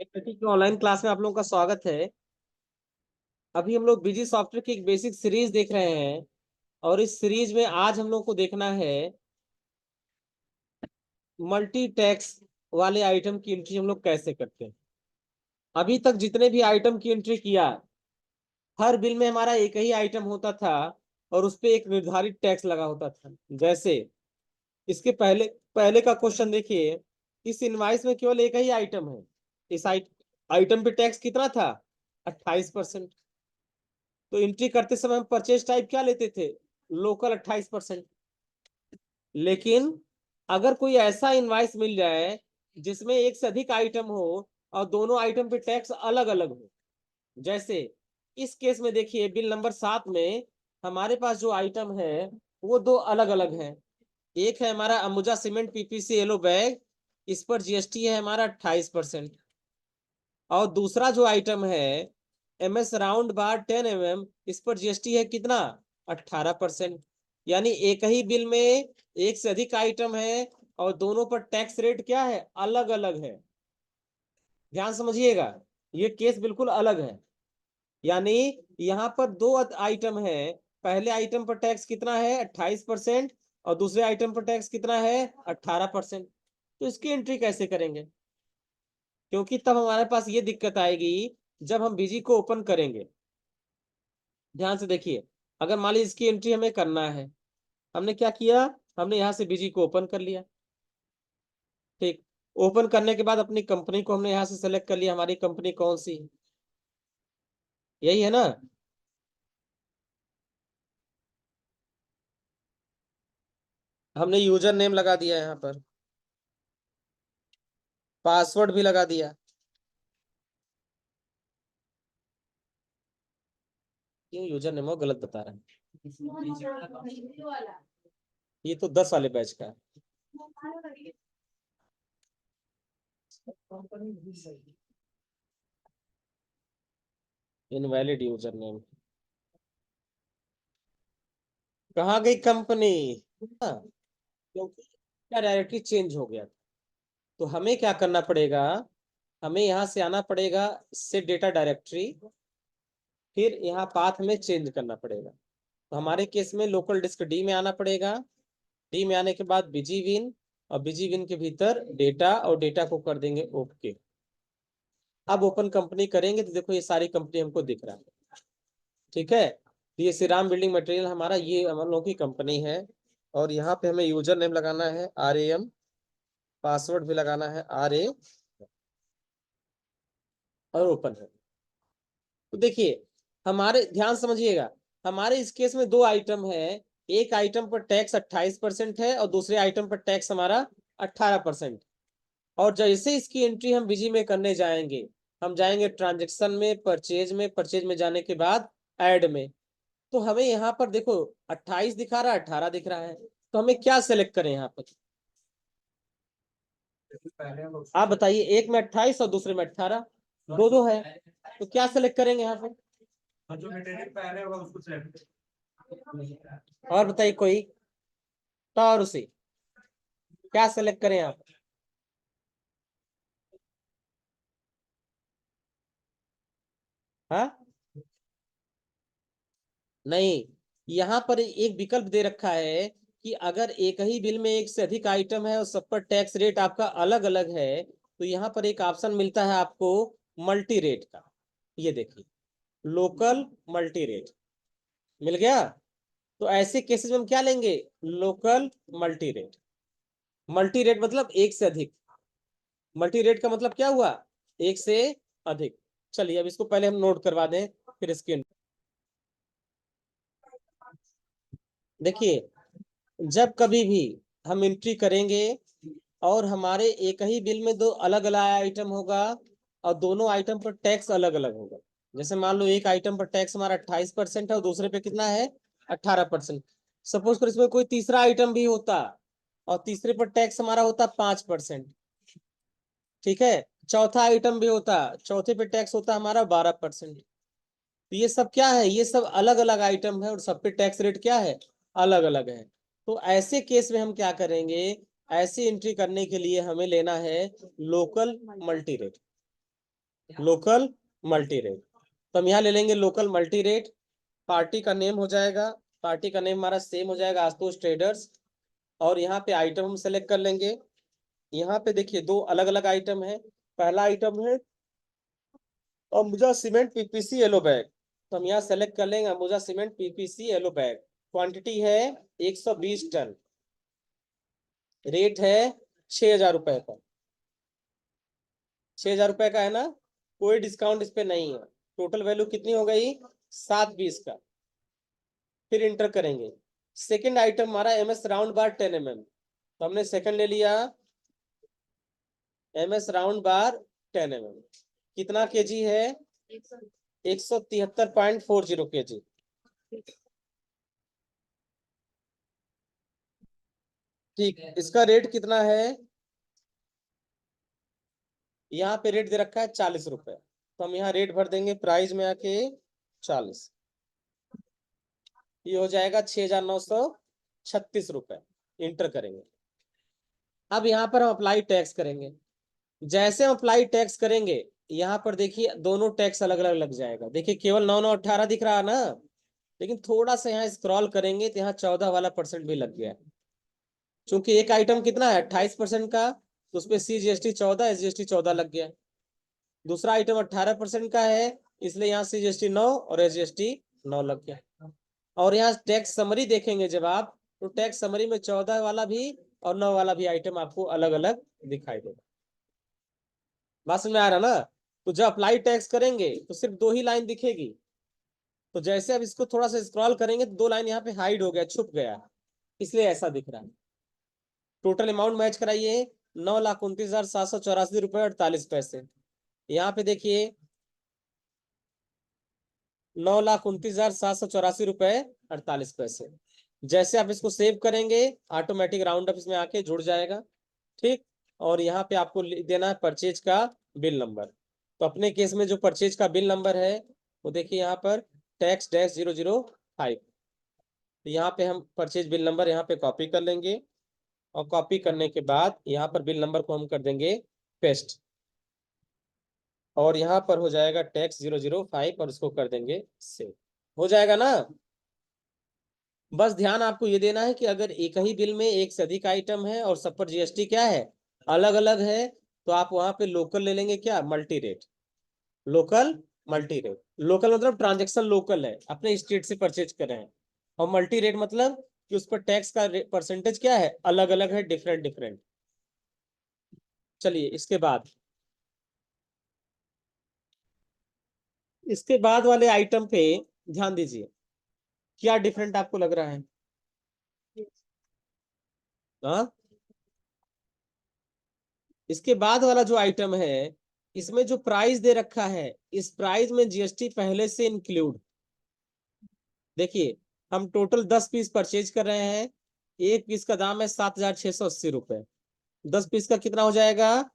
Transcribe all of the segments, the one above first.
की online class में आप लोगों का स्वागत है। अभी हम लोग बिजी सॉफ्टवेयर की एक बेसिक सीरीज देख रहे हैं और इस सीरीज में आज हम लोग को देखना है मल्टी टैक्स वाले आइटम की एंट्री हम लोग कैसे करते हैं। अभी तक जितने भी आइटम की एंट्री किया, हर बिल में हमारा एक ही आइटम होता था और उस पे एक निर्धारित टैक्स लगा होता था। जैसे इसके पहले पहले का क्वेश्चन देखिए, इस इनवाइस में केवल एक ही आइटम है। इस आइटम पे टैक्स कितना था? 28%। तो एंट्री करते समय हम परचेज टाइप क्या लेते थे? लोकल 28%। लेकिन अगर कोई ऐसा इनवाइस मिल जाए जिसमें एक से अधिक आइटम हो और दोनों आइटम पे टैक्स अलग अलग हो, जैसे इस केस में देखिए बिल नंबर 7 में हमारे पास जो आइटम है वो दो अलग अलग हैं। एक है हमारा Ambuja cement PPC yellow bag, इस पर जीएसटी है हमारा 28%। और दूसरा जो आइटम है MS राउंड बार 10 mm, इस पर जीएसटी है कितना? 18%। यानी एक ही बिल में एक से अधिक आइटम है और दोनों पर टैक्स रेट क्या है? अलग अलग है। ध्यान समझिएगा, ये केस बिल्कुल अलग है। यानी यहाँ पर दो आइटम है, पहले आइटम पर टैक्स कितना है? 28% और दूसरे आइटम पर टैक्स कितना है? 18%। तो इसकी एंट्री कैसे करेंगे? क्योंकि तब हमारे पास ये दिक्कत आएगी जब हम बीजी को ओपन करेंगे। ध्यान से देखिए, अगर मान लीजिए इसकी एंट्री हमें करना है, हमने क्या किया? हमने यहाँ से बीजी को ओपन कर लिया। ठीक, ओपन करने के बाद अपनी कंपनी को हमने यहाँ से सेलेक्ट कर लिया। हमारी कंपनी कौन सी? यही है ना। हमने यूजर नेम लगा दिया यहाँ पर, पासवर्ड भी लगा दिया। क्यों यूजर नेम वो गलत बता रहा है? ये तो 10 वाले बैच का है। Invalid user name. कहाँ गई कंपनी? हाँ, क्योंकि क्या डायरेक्टली चेंज हो गया। तो हमें क्या करना पड़ेगा? हमें यहाँ से आना पड़ेगा सेट डेटा डायरेक्टरी, फिर यहाँ पाथ में चेंज करना पड़ेगा। तो हमारे केस में लोकल डिस्क डी में आना पड़ेगा। डी में आने के बाद बिजी विन, और बिजी विन के भीतर डेटा, और डेटा को कर देंगे ओके। अब ओपन कंपनी करेंगे तो देखो ये सारी कंपनी हमको दिख रहा है। ठीक है, तो ये श्री राम बिल्डिंग मटेरियल हमारा, ये हम लोगों की कंपनी है। और यहाँ पे हमें यूजर नेम लगाना है RAM, पासवर्ड भी लगाना है RA, और ओपन है। तो देखिए, हमारे ध्यान समझिएगा, हमारे इस केस में दो आइटम है। एक आइटम पर टैक्स 28% है और दूसरे आइटम पर टैक्स हमारा 18%। और जैसे इसकी एंट्री हम बिजी में करने जाएंगे, हम जाएंगे ट्रांजेक्शन में, परचेज में, परचेज में जाने के बाद ऐड में, तो हमें यहाँ पर देखो 28 दिखा रहा है, 18 दिख रहा है। तो हमें क्या सेलेक्ट करें यहाँ पर? आप बताइए, एक में 28 और दूसरे में 18, दो दो है। तो क्या सेलेक्ट करेंगे यहाँ पे? जो मटेरियल पहले होगा उसको सेलेक्ट। और बताइए कोई, तो और उसे क्या सेलेक्ट करें आप? हाँ, नहीं, यहाँ पर एक विकल्प दे रखा है कि अगर एक ही बिल में एक से अधिक आइटम है और सब पर टैक्स रेट आपका अलग अलग है, तो यहाँ पर एक ऑप्शन मिलता है आपको मल्टी रेट का। ये देखिए, लोकल मल्टी रेट मिल गया। तो ऐसे केसेस में हम क्या लेंगे? Local multi rate. Multi rate मतलब एक से अधिक। मल्टी रेट का मतलब क्या हुआ? एक से अधिक। चलिए अब इसको पहले हम नोट करवा दें, फिर इसके देखिए, जब कभी भी हम एंट्री करेंगे और हमारे एक ही बिल में दो अलग अलग आइटम होगा और दोनों आइटम पर टैक्स अलग अलग होगा। जैसे मान लो एक आइटम पर टैक्स हमारा 28% है और दूसरे पे कितना है? 18%। सपोज कर इसमें कोई तीसरा आइटम भी होता और तीसरे पर टैक्स हमारा होता 5%। ठीक है, चौथा आइटम भी होता, चौथे पे टैक्स होता हमारा 12%। तो ये सब क्या है? ये सब अलग अलग आइटम है और सब पे टैक्स रेट क्या है? अलग अलग है। तो ऐसे केस में हम क्या करेंगे? ऐसी एंट्री करने के लिए हमें लेना है local multi rate. Local multi rate. तो हम यहाँ ले लेंगे लोकल मल्टी रेट। पार्टी का नेम हो जाएगा, पार्टी का नेम हमारा सेम हो जाएगा, आशुतोष ट्रेडर्स। और यहाँ पे आइटम हम सेलेक्ट कर लेंगे। यहाँ पे देखिए दो अलग अलग आइटम है। पहला आइटम है Ambuja cement PPC yellow bag. तो हम यहाँ सेलेक्ट कर लेंगे Ambuja cement PPC yellow bag. Quantity है 120 टन। रेट है 6,000 रुपए का। 6,000 रुपए का है ना, कोई डिस्काउंट इस पे नहीं है। टोटल वैल्यू कितनी हो गई, 720 का। फिर इंटर करेंगे। सेकंड आइटम हमारा एमएस राउंड बार 10 mm। तो हमने सेकंड ले लिया एमएस राउंड बार 10 mm। कितना केजी है, 173.40 केजी। ठीक, इसका रेट कितना है, यहाँ पे रेट दे रखा है 40 रुपए। तो हम यहाँ रेट भर देंगे प्राइस में आके 40। ये हो जाएगा 6,936 रुपए। इंटर करेंगे। अब यहाँ पर हम अप्लाई टैक्स करेंगे। जैसे हम अप्लाई टैक्स करेंगे, यहाँ पर देखिए दोनों टैक्स अलग अलग लग जाएगा। देखिए केवल 9,918 दिख रहा है ना, लेकिन थोड़ा सा यहाँ स्क्रॉल करेंगे तो यहाँ 14 वाला परसेंट भी लग गया। क्योंकि एक आइटम कितना है 28% का, तो उसपे CGST 14, SGST 14 लग गया। दूसरा आइटम 18% का है, इसलिए यहाँ CGST 9 और SGST 9 लग गया। और यहाँ टैक्स समरी देखेंगे जब आप, तो टैक्स समरी में 14 वाला भी और 9 वाला भी आइटम आपको अलग अलग दिखाई देगा। बात समझ में आ रहा ना। तो जब अप्लाई टैक्स करेंगे तो सिर्फ दो ही लाइन दिखेगी। तो जैसे अब इसको थोड़ा सा स्क्रॉल करेंगे तो दो लाइन यहाँ पे हाइड हो गया, छुप गया, इसलिए ऐसा दिख रहा है। टोटल अमाउंट मैच कराइए, 9,29,784 रुपए 48 पैसे। यहाँ पे देखिए 9,29,784 रुपए 48 पैसे। जैसे आप इसको सेव करेंगे, ऑटोमेटिक राउंड अप इसमें आके जुड़ जाएगा। ठीक, और यहाँ पे आपको देना है परचेज का बिल नंबर। तो अपने केस में जो परचेज का बिल नंबर है वो देखिए यहाँ पर टैक्स-005। तो यहाँ पे हम परचेज बिल नंबर यहाँ पे कॉपी कर लेंगे, और कॉपी करने के बाद यहाँ पर बिल नंबर को हम कर देंगे पेस्ट, और यहाँ पर हो जाएगा टैक्स-005 और इसको कर देंगे सेव। हो जाएगा ना। बस ध्यान आपको ये देना है कि अगर एक ही बिल में एक से अधिक आइटम है और सब पर GST क्या है, अलग अलग है, तो आप वहां पे लोकल ले लेंगे, क्या, multi rate. Local multi rate, local मतलब ट्रांजेक्शन लोकल है, अपने स्टेट से परचेज कर रहे हैं। और मल्टी रेट मतलब कि उस पर टैक्स का परसेंटेज क्या है, अलग अलग है, डिफरेंट डिफरेंट। चलिए इसके बाद वाले आइटम पे ध्यान दीजिए, क्या डिफरेंट आपको लग रहा है। हाँ, इसके बाद वाला जो आइटम है, इसमें जो प्राइस दे रखा है, इस प्राइस में GST पहले से इंक्लूड। देखिए हम टोटल 10 पीस परचेज कर रहे हैं। एक पीस का दाम है 7,680 रुपए। 10 पीस का कितना हो जाएगा,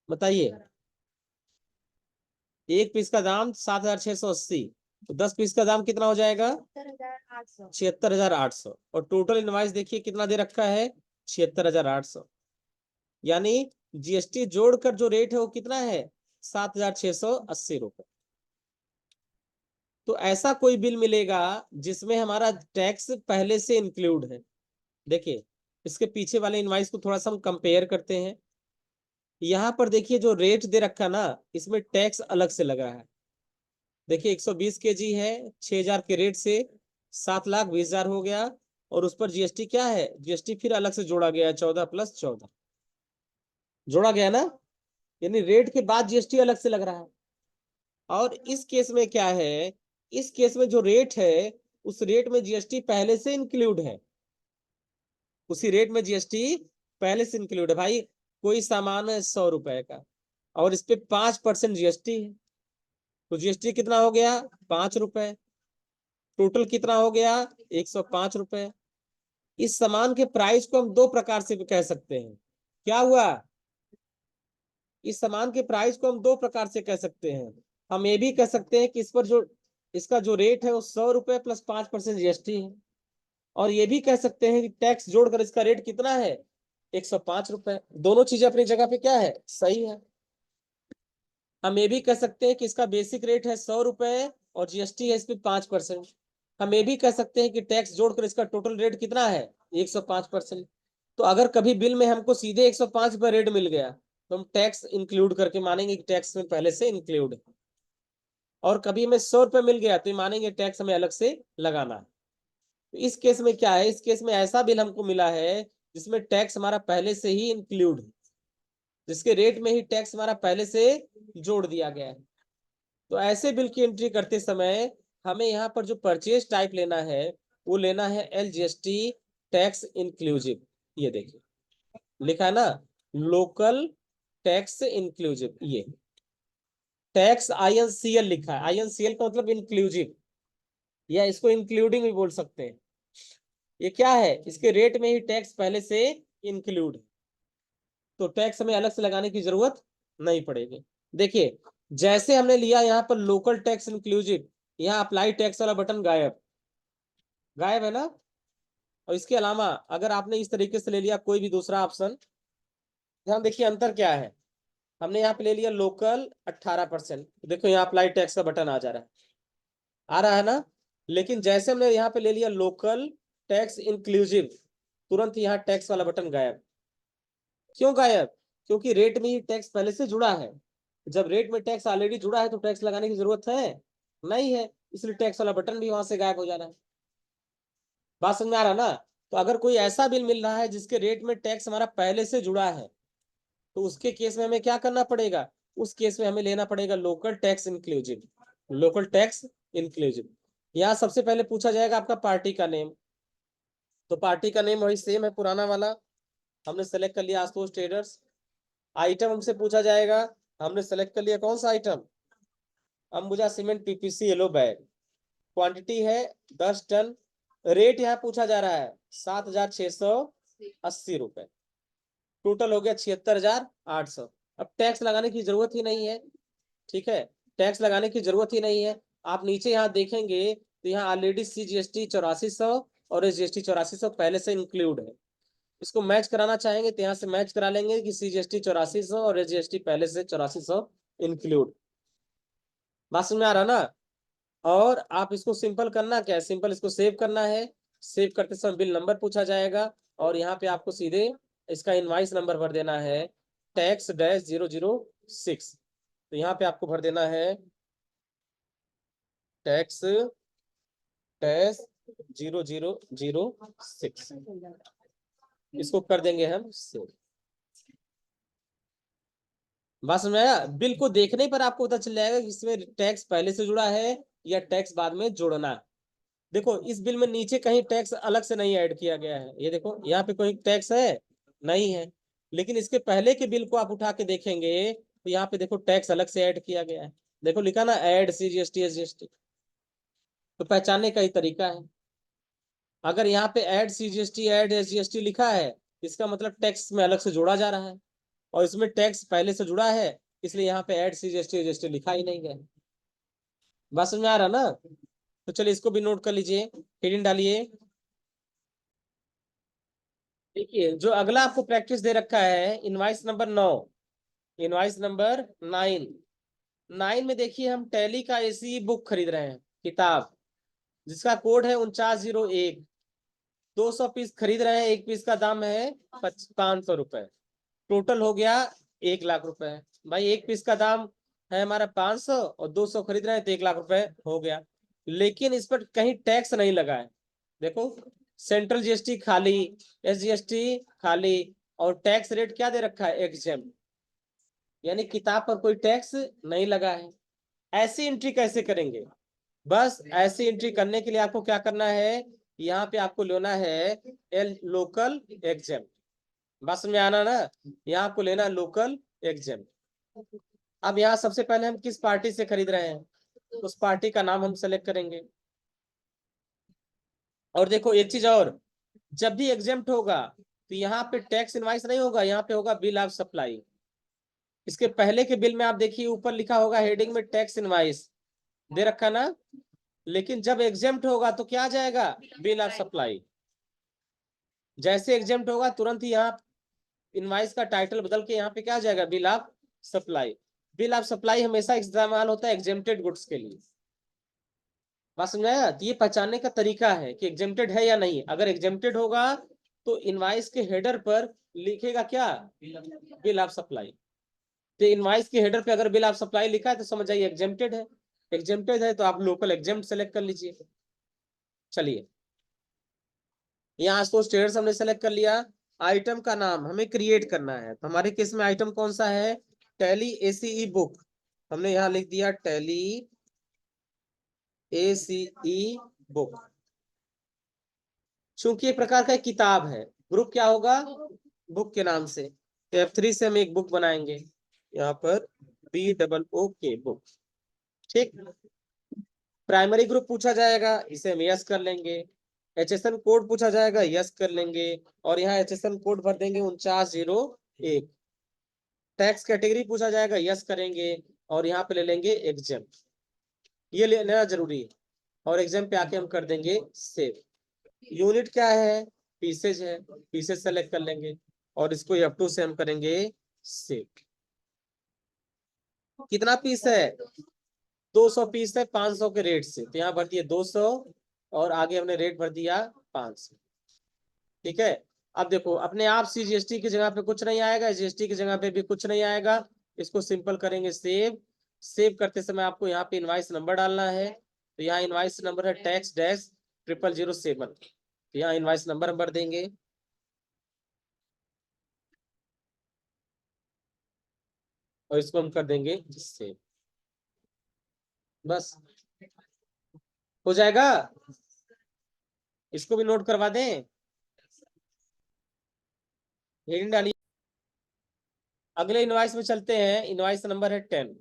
बताइए। एक पीस का दाम 7,680, तो 10 पीस का दाम कितना हो जाएगा, 76,800। और टोटल इनवाइस देखिए कितना दे रखा है, 76,800। यानी GST जोड़कर जो रेट है वो कितना है, 7,680 रुपए। तो ऐसा कोई बिल मिलेगा जिसमें हमारा टैक्स पहले से इंक्लूड है। देखिए इसके पीछे वाले इनवाइस को थोड़ा सा हम कंपेयर करते हैं। यहाँ पर देखिए जो रेट दे रखा ना, इसमें टैक्स अलग से लगा है। देखिए 120 केजी है, 6,000 के रेट से 7,20,000 हो गया। और उस पर GST क्या है, GST फिर अलग से जोड़ा गया है, 14 + 14 जोड़ा गया ना। यानी रेट के बाद GST अलग से लग रहा है। और इस केस में क्या है, इस केस में जो रेट है, उस रेट में GST पहले से इंक्लूड है। उसी रेट में GST पहले से इंक्लूड है। भाई कोई सामान है 100 रुपए का, और इस पे 5% GST है, तो GST कितना हो गया, 5 रुपए। टोटल कितना हो गया, 105 रुपए। इस सामान के प्राइस को हम दो प्रकार से कह सकते हैं। क्या हुआ, इस सामान के प्राइस को हम दो प्रकार से कह सकते हैं। हम ये भी कह सकते हैं कि इस पर जो इसका जो रेट है वो 100 रुपए + 5% GST है। और ये भी कह सकते हैं कि टैक्स जोड़कर इसका रेट कितना है, 105 रुपए। दोनों चीजें अपनी जगह पे क्या है, सही है। हम ये भी कह सकते हैं कि इसका बेसिक रेट है 100 रुपए और जीएसटी है इस पे 5%। हम ये भी कह सकते हैं कि टैक्स जोड़कर इसका टोटल रेट कितना है 105%। तो अगर कभी बिल में हमको सीधे 105 रुपये रेट मिल गया तो हम टैक्स इंक्लूड करके मानेंगे कि टैक्स में पहले से इंक्लूड है, और कभी हमें 100 रुपये मिल गया तो मानेंगे टैक्स हमें अलग से लगाना है। तो इस केस में क्या है, इस केस में ऐसा बिल हमको मिला है जिसमें टैक्स हमारा पहले से ही इंक्लूड है, जिसके रेट में ही टैक्स हमारा पहले से जोड़ दिया गया है। तो ऐसे बिल की एंट्री करते समय हमें यहाँ पर जो परचेज टाइप लेना है वो लेना है एलजीएसटी टैक्स इंक्लूसिव। ये देखिए लिखा है ना, लोकल टैक्स इंक्लूसिव। ये टैक्स आईएनसीएल लिखा है, आईएनसीएल का मतलब इंक्लूसिव, या इसको इंक्लूडिंग भी बोल सकते हैं। ये क्या है, इसके रेट में ही टैक्स पहले से इंक्लूड है, तो टैक्स हमें अलग से लगाने की जरूरत नहीं पड़ेगी। देखिए जैसे हमने लिया यहाँ पर लोकल टैक्स इंक्लूसिव, यहाँ अप्लाई टैक्स वाला बटन गायब, गायब है ना। और इसके अलावा अगर आपने इस तरीके से ले लिया कोई भी दूसरा ऑप्शन, ध्यान देखिए अंतर क्या है। हमने यहाँ पे ले लिया लोकल 18%, देखो यहाँ अप्लाई टैक्स का बटन आ जा रहा है, आ रहा है ना। लेकिन जैसे हमने यहाँ पे ले लिया लोकल टैक्स इंक्लूसिव, तुरंत यहाँ टैक्स वाला बटन गायब। क्यों गायब? क्योंकि रेट में ही टैक्स पहले से जुड़ा है। जब रेट में टैक्स ऑलरेडी जुड़ा है तो टैक्स लगाने की जरूरत है नहीं है, इसलिए टैक्स वाला बटन भी वहां से गायब हो जाना है। बात समझ में आ रहा ना। तो अगर कोई ऐसा बिल मिल रहा है जिसके रेट में टैक्स हमारा पहले से जुड़ा है तो उसके केस में हमें क्या करना पड़ेगा, उस केस में हमें लेना पड़ेगा local tax inclusive, local tax inclusive. यहाँ सबसे पहले पूछा जाएगा आपका पार्टी का नेम, तो पार्टी का नेम वही सेम है पुराना वाला, हमने सेलेक्ट कर लिया आशुतोष ट्रेडर्स। आइटम हमसे पूछा जाएगा, हमने सेलेक्ट कर लिया कौन सा item, Ambuja cement PPC yellow bag, quantity है 10 टन, रेट यहाँ पूछा जा रहा है 7,680 रुपए, टोटल हो गया 76,800। अब टैक्स लगाने की जरूरत ही नहीं है, ठीक है, टैक्स लगाने की जरूरत ही नहीं है। आप नीचे यहाँ देखेंगे तो यहाँ ऑलरेडी CGST 8400 और SGST 8400 पहले से इंक्लूड है। इसको मैच कराना चाहेंगे तो यहाँ से मैच करा लेंगे कि CGST 8400 और SGST पहले से 8400 इंक्लूड। बात समझ में आ रहा ना। और आप इसको सिंपल करना क्या है, सिंपल इसको सेव करना है। सेव करते समय बिल नंबर पूछा जाएगा और यहाँ पे आपको सीधे इसका इनवाइस नंबर भर देना है टैक्स-006। तो यहाँ पे आपको भर देना है टैक्स 00006, इसको कर देंगे हम सेव। बस में बिल को देखने पर आपको पता चल जाएगा कि इसमें टैक्स पहले से जुड़ा है या टैक्स बाद में जोड़ना है। देखो इस बिल में नीचे कहीं टैक्स अलग से नहीं ऐड किया गया है, ये देखो यहाँ पे कोई टैक्स है नहीं है। लेकिन इसके पहले के बिल को आप उठा के देखेंगे तो यहाँ पे देखो टैक्स अलग से ऐड किया गया है, देखो लिखा ना ऐड CGST SGST। तो पहचानने का ही तरीका है, अगर यहाँ पे ऐड CGST ऐड SGST लिखा है इसका मतलब टैक्स में अलग से जोड़ा जा रहा है, और इसमें टैक्स पहले से जुड़ा है इसलिए यहाँ पे ऐड CGST SGST लिखा ही नहीं गया। बात समझ में आ रहा ना। तो चलिए इसको भी नोट कर लीजिए, हेडिंग डालिए। देखिए जो अगला आपको प्रैक्टिस दे रखा है इनवाइस नंबर 9, इनवाइस नंबर 9 में देखिए हम टैली का ऐसी बुक खरीद रहे हैं, किताब, जिसका कोड है 4901, 200 पीस खरीद रहे हैं, एक पीस का दाम है 500 रुपए, टोटल हो गया 1 लाख रुपए। भाई एक पीस का दाम है हमारा 500 और 200 खरीद रहे हैं तो 1 लाख रुपए हो गया। लेकिन इस पर कहीं टैक्स नहीं लगा है, देखो सेंट्रल जीएसटी खाली, SGST खाली, और टैक्स रेट क्या दे रखा है एग्जेम्प्ट, यानी किताब पर कोई टैक्स नहीं लगा है। ऐसी एंट्री कैसे करेंगे, बस ऐसी एंट्री करने के लिए आपको क्या करना है, यहाँ पे आपको लेना है लोकल एग्जेम्प्ट। बस में आना ना, यहाँ आपको लेना है लोकल एग्जेम्प्ट। अब यहाँ सबसे पहले हम किस पार्टी से खरीद रहे हैं उस पार्टी का नाम हम सेलेक्ट करेंगे। और देखो एक चीज और, जब भी एग्जेम्प्ट होगा तो यहाँ पे टैक्स इनवाइस नहीं होगा, यहाँ पे होगा बिल ऑफ सप्लाई। इसके पहले के बिल में आप देखिए ऊपर लिखा होगा हेडिंग में टैक्स इनवाइस दे रखा ना, लेकिन जब एग्जेम्प्ट होगा तो क्या आ जाएगा, बिल ऑफ सप्लाई। जैसे एग्जेम्प्ट होगा तुरंत ही यहाँ इनवाइस का टाइटल बदल के यहाँ पे क्या आ जाएगा, bill of supply. Bill of supply हमेशा इस्तेमाल होता है एग्जेम्प्टेड गुड्स के लिए। बात समझ आया? तो ये पहचानने का तरीका है कि एग्जेम्प्टेड है या नहीं। अगर एग्जेम्प्टेड होगा तो इनवाइस के हेडर पर लिखेगा क्या, बिल ऑफ सप्लाई। तो इनवाइस के हेडर पे अगर बिल ऑफ सप्लाई लिखा है तो समझ जाइए एग्जेम्प्टेड है। एग्जेम्प्टेड है तो आप लोकल एग्जेम्प्ट सेलेक्ट कर लीजिए। चलिए, यहाँ तो स्टेटस हमने सेलेक्ट कर लिया। आइटम का नाम हमें क्रिएट करना है, तो हमारे केस में आइटम कौन सा है, टैली एसीई बुक। हमने यहाँ लिख दिया टैली एसीई बुक। चूंकि एक प्रकार का एक किताब है, ग्रुप क्या होगा, बुक के नाम से। तो F3 से हम एक बुक बनाएंगे, यहाँ पर BOOK बुक। ठीक, प्राइमरी ग्रुप पूछा जाएगा, इसे हम यस कर लेंगे। HSN कोड पूछा जाएगा, यस कर लेंगे। और यहाँ HSN कोड भर देंगे 4901। टैक्स कैटेगरी पूछा जाएगा, यस करेंगे। और यहाँ पे ले लेंगे एग्जाम, ये लेना जरूरी है। और एग्जाम पे आके हम कर देंगे सेव। यूनिट क्या है, पीसेज है, पीसेज सेलेक्ट कर लेंगे। और इसको F2 से हम करेंगे सेव। कितना पीस है, 200 पीस है 500 के रेट से, तो यहाँ भर दिए 200 और आगे हमने रेट भर दिया 500। ठीक है, अब देखो अपने आप CGST की जगह पे कुछ नहीं आएगा, GST की जगह पे भी कुछ नहीं आएगा। इसको सिंपल करेंगे सेव। सेव करते समय आपको यहाँ पे इनवाइस नंबर डालना है, तो यहाँ इनवाइस नंबर है टैक्स डैश 0007। तो यहाँ इनवाइस नंबर हम भर देंगे और इसको हम कर देंगे सेव। बस हो जाएगा। इसको भी नोट करवा दें, हेडिंग डालिए। अगले इनवाइस में चलते हैं, इनवाइस नंबर है 10।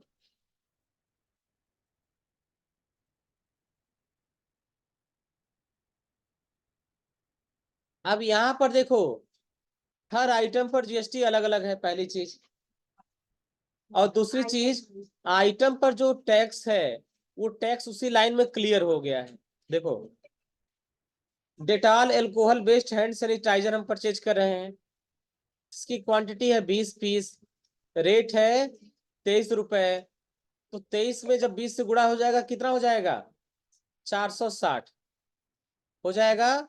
अब यहाँ पर देखो, हर आइटम पर GST अलग अलग है, पहली चीज। और दूसरी चीज, आइटम पर जो टैक्स है वो टैक्स उसी लाइन में क्लियर हो गया है। देखो, Dettol alcohol based hand sanitizer हम परचेज कर रहे हैं, इसकी क्वांटिटी है 20 पीस, रेट है 23 रुपए। तो 23 में जब 20 से गुणा हो जाएगा कितना हो जाएगा, 460 हो जाएगा।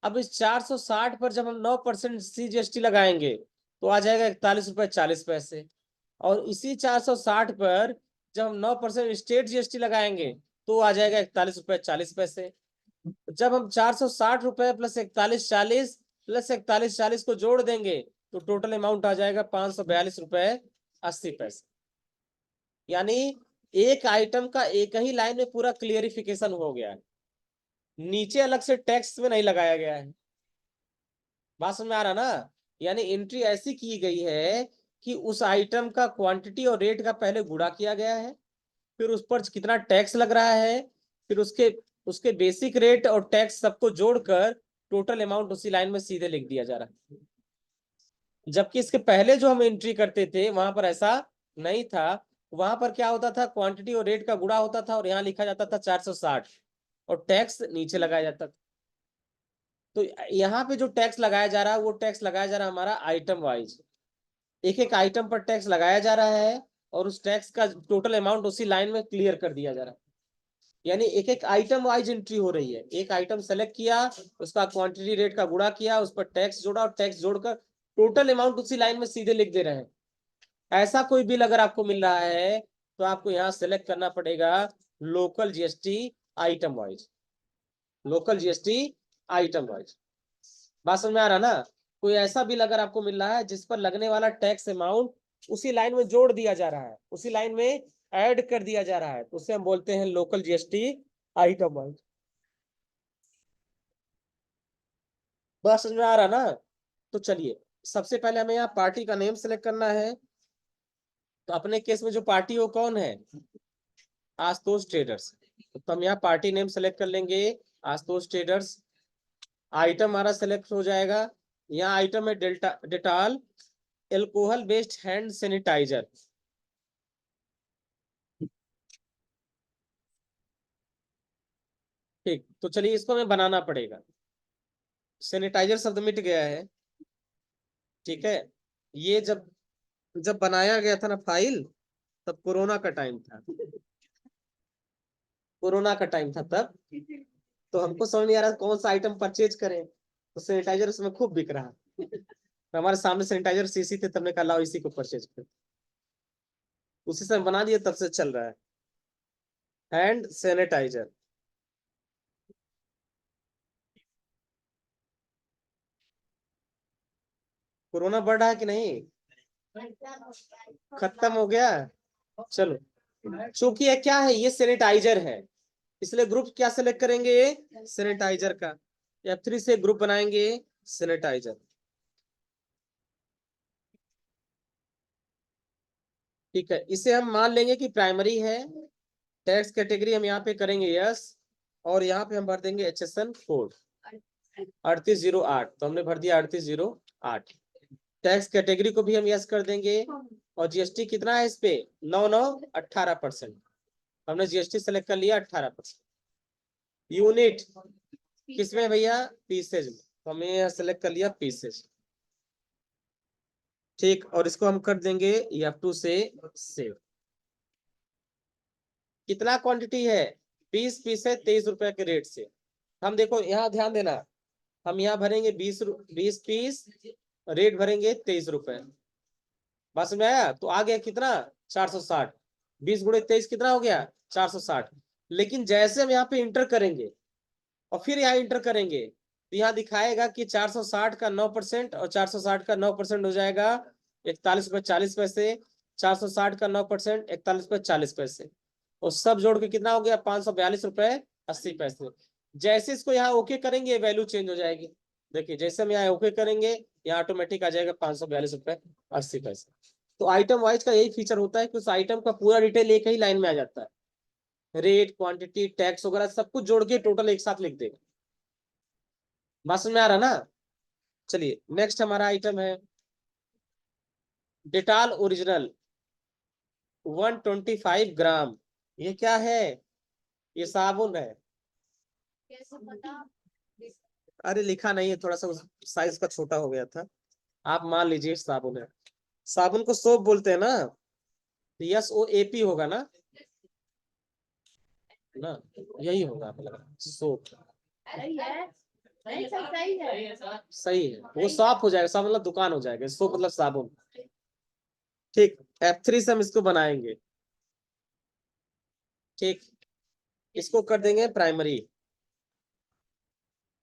अब इस 460 पर जब हम 9% CGST लगाएंगे तो आ जाएगा 41 रुपए 40 पैसे। और इसी 460 पर जब हम 9% स्टेट GST लगाएंगे तो आ जाएगा 41 रुपए 40 पैसे। जब हम 460 रुपए प्लस 4140 प्लस 4140 को जोड़ देंगे तो टोटल अमाउंट आ जाएगा 542 रुपए 80 पैसे। यानी एक आइटम का एक ही लाइन में पूरा क्लियरिफिकेशन हो गया है, नीचे अलग से टैक्स में नहीं लगाया गया है। बात समझ में आ रहा ना? यानी एंट्री ऐसी की गई है कि उस आइटम का क्वांटिटी और रेट का पहले गुणा किया गया है, फिर उस पर कितना टैक्स लग रहा है, फिर उसके उसके बेसिक रेट और टैक्स सबको जोड़कर टोटल अमाउंट उसी लाइन में सीधे लिख दिया जा रहा है। जबकि इसके पहले जो हम एंट्री करते थे वहां पर ऐसा नहीं था। वहां पर क्या होता था, क्वांटिटी और रेट का गुणा होता था और यहाँ लिखा जाता था 460 और टैक्स नीचे लगाया जाता था। तो यहाँ पे जो टैक्स लगाया जा रहा है वो टैक्स लगाया जा रहा है हमारा आइटम वाइज, एक एक आइटम पर टैक्स लगाया जा रहा है और उस टैक्स का टोटल अमाउंट उसी लाइन में क्लियर कर दिया जा रहा है। यानी एक एक आइटम वाइज एंट्री हो रही है, एक आइटम सेलेक्ट किया, उसका क्वांटिटी रेट का गुणा किया, उस पर टैक्स जोड़ा और टैक्स जोड़कर टोटल अमाउंट उसी लाइन में सीधे लिख दे रहे हैं। ऐसा कोई बिल अगर आपको मिल रहा है तो आपको यहाँ सेलेक्ट करना पड़ेगा local GST item wise, local GST item wise. बात समझ में आ रहा ना? कोई ऐसा बिल अगर आपको मिल रहा है जिस पर लगने वाला टैक्स अमाउंट उसी लाइन में जोड़ दिया जा रहा है, उसी लाइन में ऐड कर दिया जा रहा है, तो उसे हम बोलते हैं लोकल GST आइटम वाइज। बात समझ में आ रहा ना? तो चलिए, सबसे पहले हमें यहाँ पार्टी का नेम सेलेक्ट करना है। तो अपने केस में जो पार्टी वो कौन है, आशुतोष ट्रेडर्स। तो हम यहाँ पार्टी नेम सेलेक्ट कर लेंगे, आशुतोष ट्रेडर्स। आइटम हमारा सेलेक्ट हो जाएगा, यहाँ आइटम है Dettol alcohol based hand sanitizer. ठीक, तो चलिए इसको हमें बनाना पड़ेगा। सैनिटाइजर शब्द मिट गया है। ठीक है, ये जब जब बनाया गया था ना फाइल, तब कोरोना का टाइम था, कोरोना का टाइम था तब। तो हमको समझ नहीं आ रहा कौन सा आइटम परचेज करें, तो सैनिटाइजर उसमें खूब बिक रहा। तो हमारे सामने सैनिटाइजर सीसी थे, तब ने कहा लाओ इसी को परचेज कर। उसी से हम बना दिए, तब से चल रहा है हैंड सैनिटाइजर। कोरोना बढ़ रहा है कि नहीं, खत्म हो गया। चलो, चूंकि ये क्या है, ये सैनिटाइजर है, इसलिए ग्रुप क्या सेलेक्ट करेंगे, सैनिटाइजर का। F3 से ग्रुप बनाएंगे सैनिटाइजर। ठीक है, इसे हम मान लेंगे कि प्राइमरी है। टैक्स कैटेगरी हम यहाँ पे करेंगे यस, और यहाँ पे हम भर देंगे HSN कोड 3808, तो हमने भर दिया 3808। टैक्स कैटेगरी को भी हम यस कर देंगे, और जीएसटी कितना है इस पे, 9 9 18%। हमने जीएसटी सेलेक्ट कर लिया 18%। यूनिट किसमें भैया, पीसेज में, तो हमने यहाँ सेलेक्ट कर लिया पीसेज। ठीक, और इसको हम कर देंगे F2 से सेव। कितना क्वांटिटी है, 20 पीस है, 23 रुपए के रेट से। हम देखो यहाँ ध्यान देना, हम यहाँ भरेंगे 20 पीस, रेट भरेंगे 23 रुपए। बस में आया, तो आ गया कितना, 460। 20 × 23 कितना हो गया, 460। लेकिन जैसे हम यहाँ पे इंटर करेंगे और फिर यहाँ इंटर करेंगे, तो यहाँ दिखाएगा कि 460 का 9% और 460 का 9% हो जाएगा 41 रुपए 40 पैसे। 460 का 9% 41 रुपए 40 पैसे, और सब जोड़ के कितना हो गया, 542 रुपए 80 पैसे। जैसे इसको यहाँ ओके करेंगे, वैल्यू चेंज हो जाएगी। देखिए जैसे हम यहाँ ओके करेंगे, यहाँ ऑटोमेटिक आ जाएगा 542 रुपए 80 पैसे। तो आइटम वाइज का यही फीचर होता है कि उस आइटम का पूरा डिटेल एक ही लाइन में आ जाता है। रेट, क्वांटिटी, टैक्स वगैरह सब कुछ जोड़ के टोटल एक साथ लिख देगा। बस में आ रहा ना। चलिए नेक्स्ट हमारा आइटम है डेटॉल ओरिजिनल 125 ग्राम। ये क्या है, ये साबुन है। अरे लिखा नहीं है, थोड़ा सा साइज का छोटा हो गया था। आप मान लीजिए साबुन है। साबुन को सोप बोलते हैं ना, तो SOAP होगा ना, ना यही होगा, मतलब सोप। सही है, वो शॉप हो जाएगा, शॉप मतलब दुकान हो जाएगा, सोप मतलब साबुन। ठीक, F3 से हम इसको बनाएंगे। ठीक, इसको कर देंगे प्राइमरी।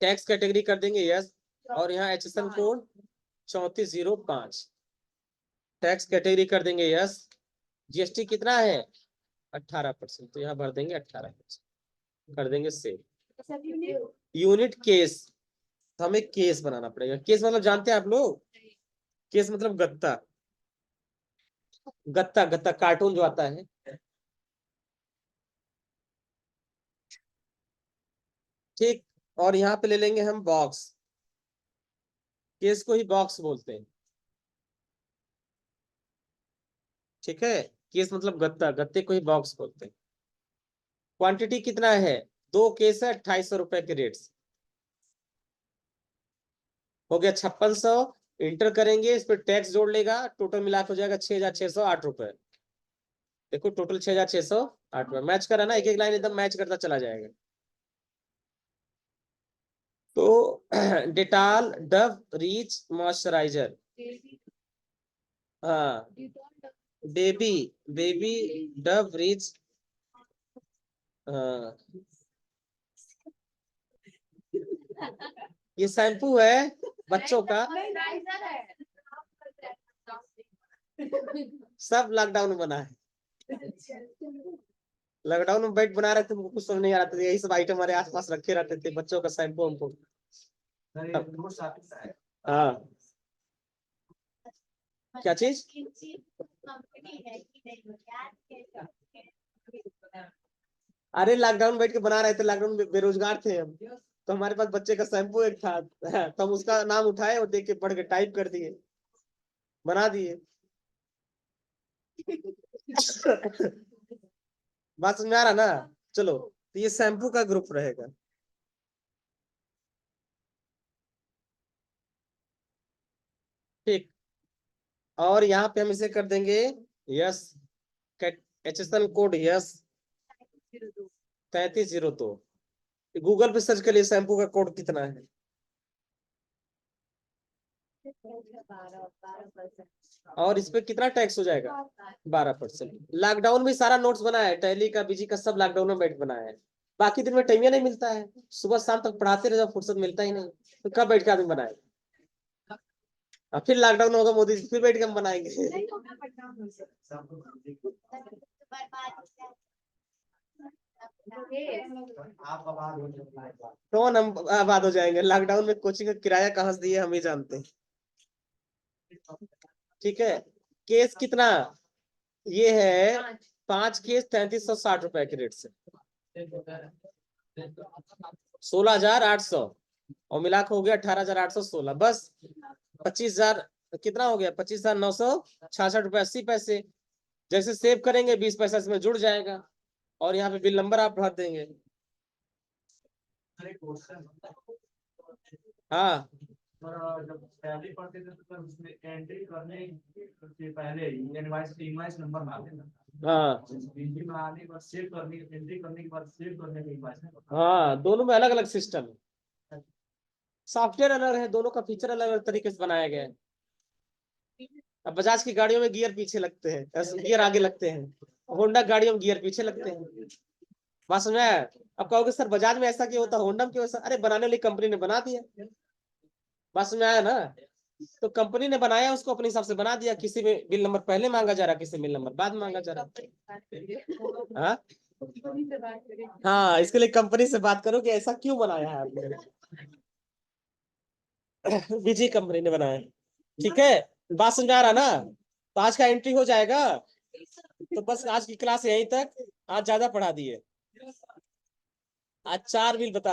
टैक्स कैटेगरी कर देंगे यस, और यहाँ HSN कोड 3405। टैक्स कैटेगरी कर देंगे यस। जीएसटी कितना है, 18%, तो यहाँ भर देंगे 18%, कर देंगे सेव। यूनिट केस, तो हमें केस बनाना पड़ेगा। केस मतलब जानते हैं आप लोग, केस मतलब गत्ता, गत्ता गत्ता कार्टून जो आता है। ठीक, और यहाँ पे ले लेंगे हम बॉक्स। केस को ही बॉक्स बोलते हैं। ठीक है, केस मतलब गत्ता, गत्ते को ही बॉक्स बोलते हैं। क्वांटिटी कितना है, 2 केस है 2800 रुपए के रेट से। हो गया 5600। इंटर करेंगे, इस पर टैक्स जोड़ लेगा, टोटल मिला के हो जाएगा 6608 रुपए। देखो टोटल 6608 रुपए मैच करा ना, एक एक लाइन एकदम मैच करता चला जाएगा। तो डेटॉल डव रिच मॉइस्चराइजर, हाँ बेबी, बेबी डव रिच, हाँ ये शैम्पू है बच्चों का। सब लॉकडाउन में बना है, लॉकडाउन में बैठ बना रहे थे, हमको कुछ समझ नहीं आ रहा था, यही सब आइटम हमारे आसपास रखे रहते थे, बच्चों का शैम्पू हमको। हाँ, क्या चीज, अरे लॉकडाउन बैठ के बना रहे थे, लॉकडाउन में बेरोजगार थे हम, तो हमारे पास बच्चे का शैम्पू एक था। तो हम उसका नाम उठाए और देख के पढ़ के टाइप कर दिए, बना दिए। बात समझ में आ रहा ना। चलो, तो ये शैम्पू का ग्रुप रहेगा। ठीक, और यहाँ पे हम इसे कर देंगे yes, HSN code yes 3302। Google पे सर्च करिए शैम्पू का कोड कितना है। और इस पे कितना टैक्स हो जाएगा? 12%। लॉकडाउन में सारा नोट्स बना है, टैली का, बीजी का, सब लॉकडाउन में बैठ बनाया है। बाकी दिन में टाइम नहीं मिलता है, सुबह शाम तक पढ़ाते रहे, फुर्सत मिलता ही नहीं, तो कब बैठ के आदमी बनाए? अब फिर लॉकडाउन होगा मोदी जी, फिर बैठ के हम बनाएंगे। कौन हम आबाद हो जाएंगे? लॉकडाउन में कोचिंग का किराया कहाँ से दिए हम ही जानते हैं। ठीक है, केस कितना? ये है 5 केस 3360 रुपए के रेट से, 16,800, और मिला के हो गया 18,816 बस। 25,000 कितना हो गया? 25,966 रुपए 80 पैसे। जैसे सेव करेंगे 20 पैसा इसमें जुड़ जाएगा, और यहाँ पे बिल नंबर आप भर देंगे। हाँ जब पहले पढ़ते थे तो उसमें एंट्री करने से पहले इनवॉइस नंबर मांगे ना। हाँ एंट्री मांगने के बाद सेव करने, एंट्री करने के बाद सेव करने के इनवॉइस है। हाँ, दोनों में अलग अलग सिस्टम है, सॉफ्टवेयर अलग है, दोनों का फीचर अलग अलग तरीके से बनाया गया है। अब बजाज की गाड़ियों में गियर पीछे लगते हैं, गियर आगे लगते हैं, होंडा गाड़ियों में गियर पीछे लगते हैं। बात समझ में आया? अब कहोगे सर बजाज में ऐसा क्यों होता, होंडा में क्यों ऐसा? अरे बनाने वाली कंपनी ने बना दिया। बात समझ में आया ना? तो कंपनी ने बनाया, उसको अपने हिसाब से बना दिया, किसी में बिल नंबर पहले मांगा जा रहा, किसी में बिल नंबर बाद मांगा जा रहा। हाँ हाँ, इसके लिए कंपनी से बात करो कि ऐसा क्यों बनाया है आपने। बीजी कंपनी ने बनाया। ठीक है, बात समझ आ रहा ना? तो आज का एंट्री हो जाएगा। तो बस आज की क्लास यहीं तक, आज ज्यादा पढ़ा दिए। आज 4 बिल बता